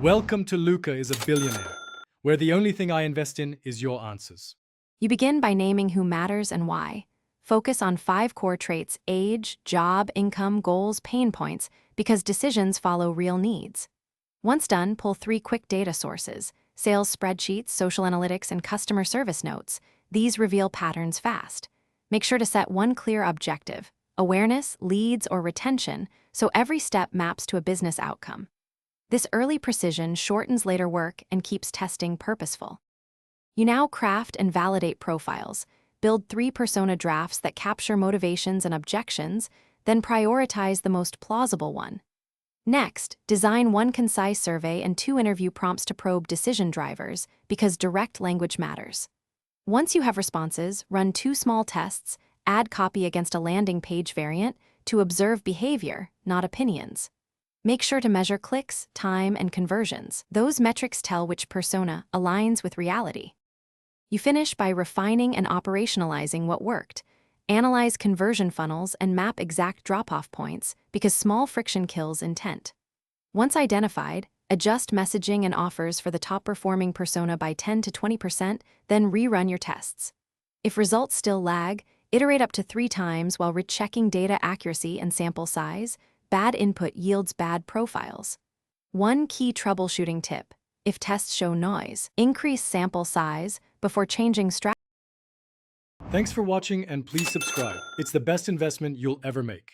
Welcome to Luca is a Billionaire, where the only thing I invest in is your answers. You begin by naming who matters and why. Focus on 5 core traits: age, job, income, goals, pain points, because decisions follow real needs. Once done, pull 3 quick data sources: sales spreadsheets, social analytics, and customer service notes. These reveal patterns fast. Make sure to set one clear objective: awareness, leads, or retention, so every step maps to a business outcome. This early precision shortens later work and keeps testing purposeful. You now craft and validate profiles. Build 3 persona drafts that capture motivations and objections, then prioritize the most plausible one. Next, design 1 concise survey and 2 interview prompts to probe decision drivers, because direct language matters. Once you have responses, run 2 small tests, add copy against a landing page variant to observe behavior, not opinions. Make sure to measure clicks, time, and conversions. Those metrics tell which persona aligns with reality. You finish by refining and operationalizing what worked. Analyze conversion funnels and map exact drop-off points, because small friction kills intent. Once identified, adjust messaging and offers for the top-performing persona by 10 to 20%, then rerun your tests. If results still lag, iterate up to 3 times while rechecking data accuracy and sample size. Bad input yields bad profiles. One key troubleshooting tip: if tests show noise, increase sample size before changing strategy. Thanks for watching and please subscribe. It's the best investment you'll ever make.